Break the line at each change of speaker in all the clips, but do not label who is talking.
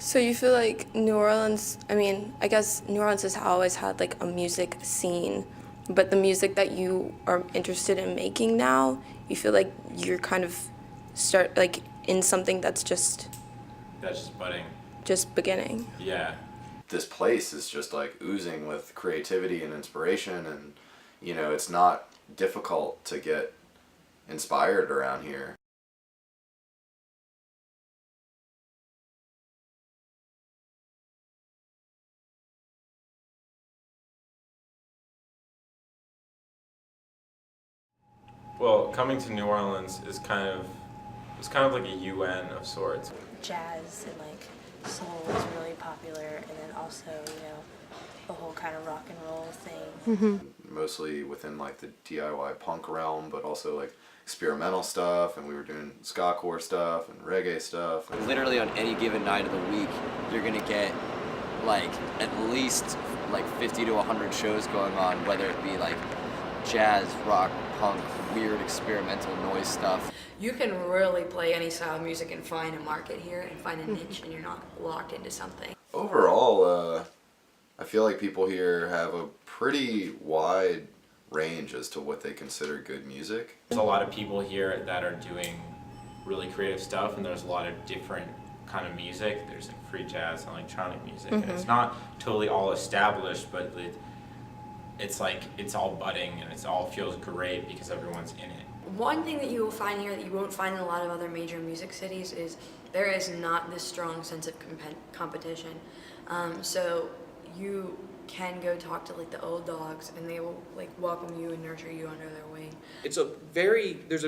So you feel like New Orleans, I mean, I guess New Orleans has always had like a music scene, but the music that you are interested in making now, you feel like you're kind of start like in something that's just
budding.
just beginning.
Yeah.
This place is just like oozing with creativity and inspiration, and it's not difficult to get inspired around here.
Well, coming to New Orleans is it's kind of like a UN of sorts.
Jazz and like soul is really popular, and then also the whole kind of rock and roll thing.
Mostly within like the DIY punk realm, but also like experimental stuff, and we were doing ska-core stuff and reggae stuff.
Literally on any given night of the week, you're gonna get like at least like 50 to 100 shows going on, whether it be like jazz, rock, punk, weird experimental noise stuff.
You can really play any style of music and find a market here and find a niche, and you're not locked into something.
Overall, I feel like people here have a pretty wide range as to what they consider good music.
There's a lot of people here that are doing really creative stuff, and there's a lot of different kind of music. There's like free jazz and electronic music, and it's not totally all established, but it's like it's all budding, and it all feels great because everyone's in it.
One thing that you will find here that you won't find in a lot of other major music cities is there is not this strong sense of competition. So you can go talk to like the old dogs, and they will like welcome you and nurture you under their wing.
There's a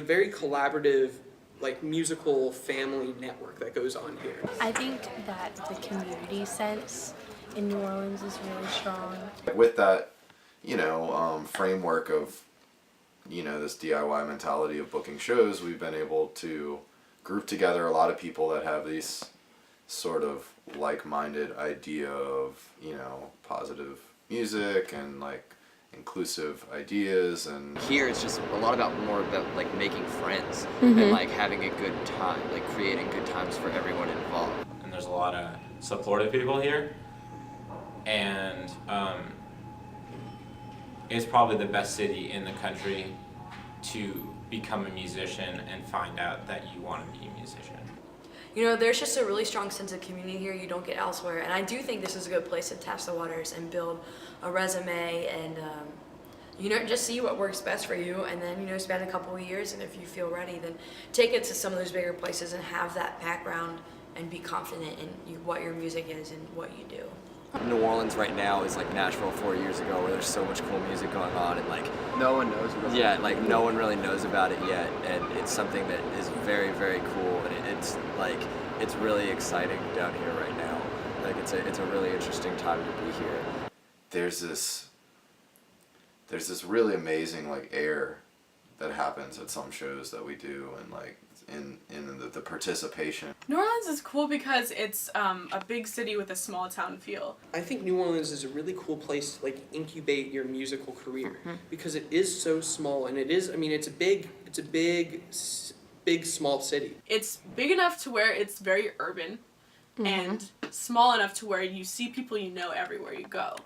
very collaborative like musical family network that goes on here.
I think that the community sense in New Orleans is really strong.
With that, framework of, this DIY mentality of booking shows, we've been able to group together a lot of people that have these sort of like-minded idea of, positive music and like inclusive ideas. And
Here it's just a lot more about like making friends and like having a good time, like creating good times for everyone involved.
And there's a lot of supportive people here, and it's probably the best city in the country to become a musician and find out that you want to be a musician.
There's just a really strong sense of community here you don't get elsewhere, and I do think this is a good place to test the waters and build a resume and just see what works best for you, and then spend a couple of years, and if you feel ready, then take it to some of those bigger places and have that background and be confident in what your music is and what you do.
New Orleans right now is like Nashville 4 years ago, where there's so much cool music going on, and like
no one knows about it.
Yeah, like no one really knows about it yet, and it's something that is very, very cool, and it's really exciting down here right now. Like it's a really interesting time to be here.
there's this really amazing like air that happens at some shows that we do, and like in the participation.
New Orleans is cool because it's a big city with a small town feel.
I think New Orleans is a really cool place to like incubate your musical career because it is so small, and it's a big small city.
It's big enough to where it's very urban and small enough to where you see people you know everywhere you go.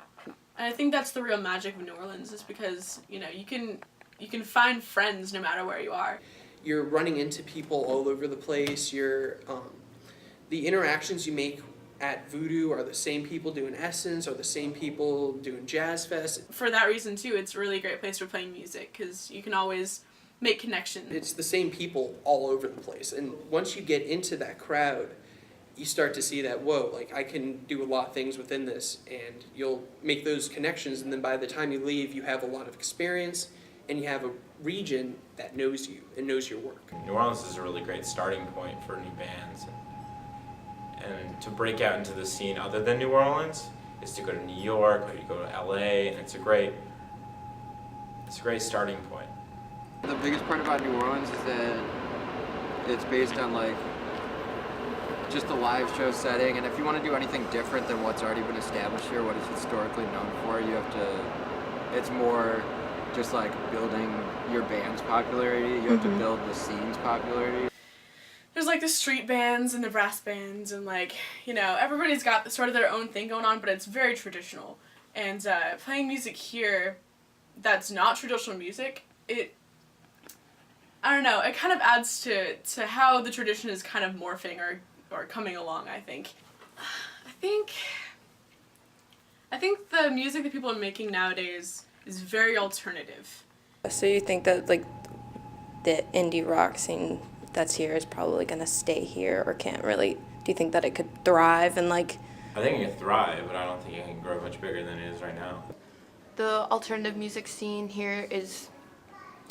And I think that's the real magic of New Orleans, is because, you can find friends no matter where you are.
You're running into people all over the place. The interactions you make at Voodoo are the same people doing Essence, or the same people doing Jazz Fest.
For that reason, too, it's a really great place for playing music, because you can always make connections.
It's the same people all over the place. And once you get into that crowd, you start to see that, whoa, like I can do a lot of things within this, and you'll make those connections, and then by the time you leave, you have a lot of experience, and you have a region that knows you and knows your work.
New Orleans is a really great starting point for new bands, and to break out into the scene other than New Orleans is to go to New York or you go to LA, and it's a great starting point.
The biggest part about New Orleans is that it's based on like just the live show setting, and if you want to do anything different than what's already been established here, what it's historically known for, it's more just like building your band's popularity. You have to build the scene's popularity.
There's like the street bands and the brass bands and like, you know, everybody's got sort of their own thing going on, but it's very traditional. And playing music here that's not traditional music, I don't know, it kind of adds to how the tradition is kind of morphing or coming along, I think. I think the music that people are making nowadays is very alternative.
So you think that like the indie rock scene that's here is probably gonna stay here or can't really? Do you think that it could thrive and like?
I think it can thrive, but I don't think it can grow much bigger than it is right now.
The alternative music scene here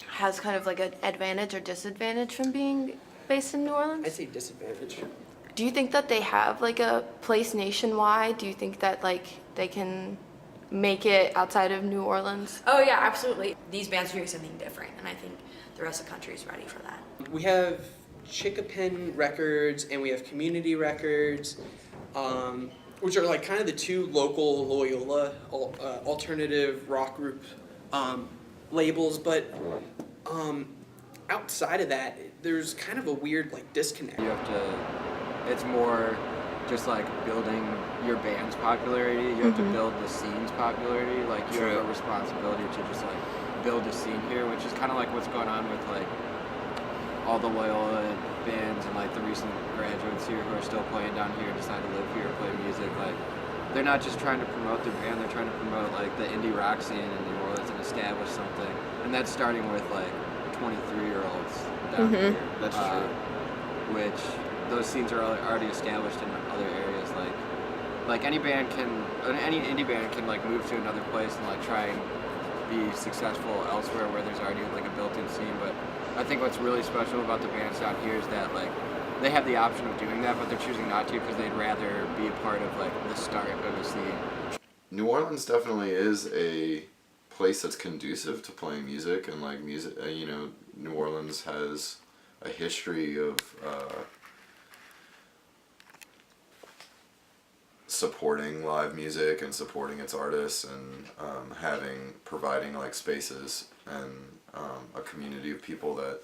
has kind of like an advantage or disadvantage from being based in New Orleans?
I'd say disadvantage.
Do you think that they have like a place nationwide? Do you think that like they can make it outside of New Orleans?
Oh yeah, absolutely. These bands are doing something different, and I think the rest of the country is ready for that.
We have Chickapin Records and we have Community Records, which are like kind of the two local Loyola alternative rock group labels, but outside of that, there's kind of a weird like disconnect.
You have to, it's more just like building your band's popularity. You have to build the scene's popularity. Like you have a responsibility to just like build a scene here, which is kind of like what's going on with like all the Loyola bands and like the recent graduates here who are still playing down here, decide to live here, play music. Like they're not just trying to promote their band, they're trying to promote like the indie rock scene in New Orleans and establish something. And that's starting with like 23-year-olds down here.
That's true.
Which those scenes are already established in other areas. Like any indie band can like move to another place and like try and be successful elsewhere where there's already like a built-in scene. But I think what's really special about the bands down here is that like they have the option of doing that, but they're choosing not to because they'd rather be a part of like the start of a scene.
New Orleans definitely is a place that's conducive to playing music, and like music, you know, New Orleans has a history of supporting live music and supporting its artists and providing like spaces and a community of people that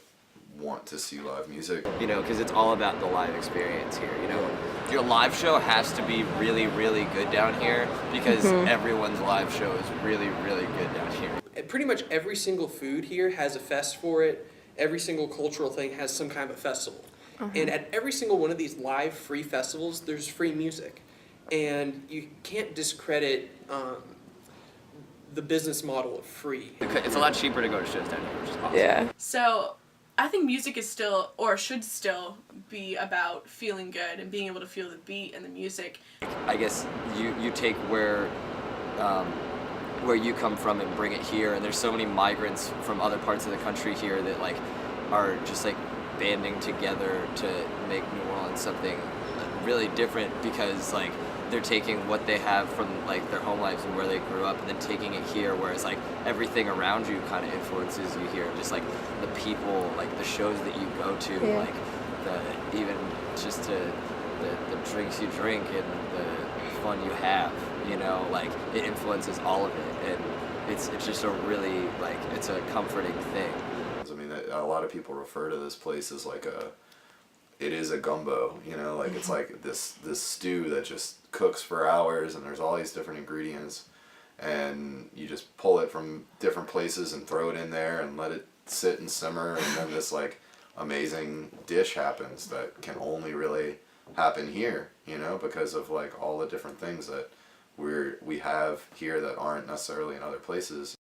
want to see live music.
You know, because it's all about the live experience here. You know, your live show has to be really, really good down here because everyone's live show is really, really good down here.
Pretty much every single food here has a fest for it. Every single cultural thing has some kind of a festival. And at every single one of these live free festivals, there's free music. And you can't discredit the business model of free.
It's a lot cheaper to go to shows down here, which is awesome.
Yeah.
So I think music is still, or should still, be about feeling good and being able to feel the beat and the music.
I guess you take where you come from and bring it here, and there's so many migrants from other parts of the country here that like are just like banding together to make New Orleans something really different because like they're taking what they have from like their home lives and where they grew up and then taking it here, whereas like everything around you kind of influences you here, just like the people, like the shows that you go to, like even just the drinks you drink and the fun you have, you know, like it influences all of it, and it's just a really like it's a comforting thing.
I mean, a lot of people refer to this place as like it is a gumbo, you know, like it's like this stew that just cooks for hours and there's all these different ingredients and you just pull it from different places and throw it in there and let it sit and simmer, and then this like amazing dish happens that can only really happen here, you know, because of like all the different things that we have here that aren't necessarily in other places.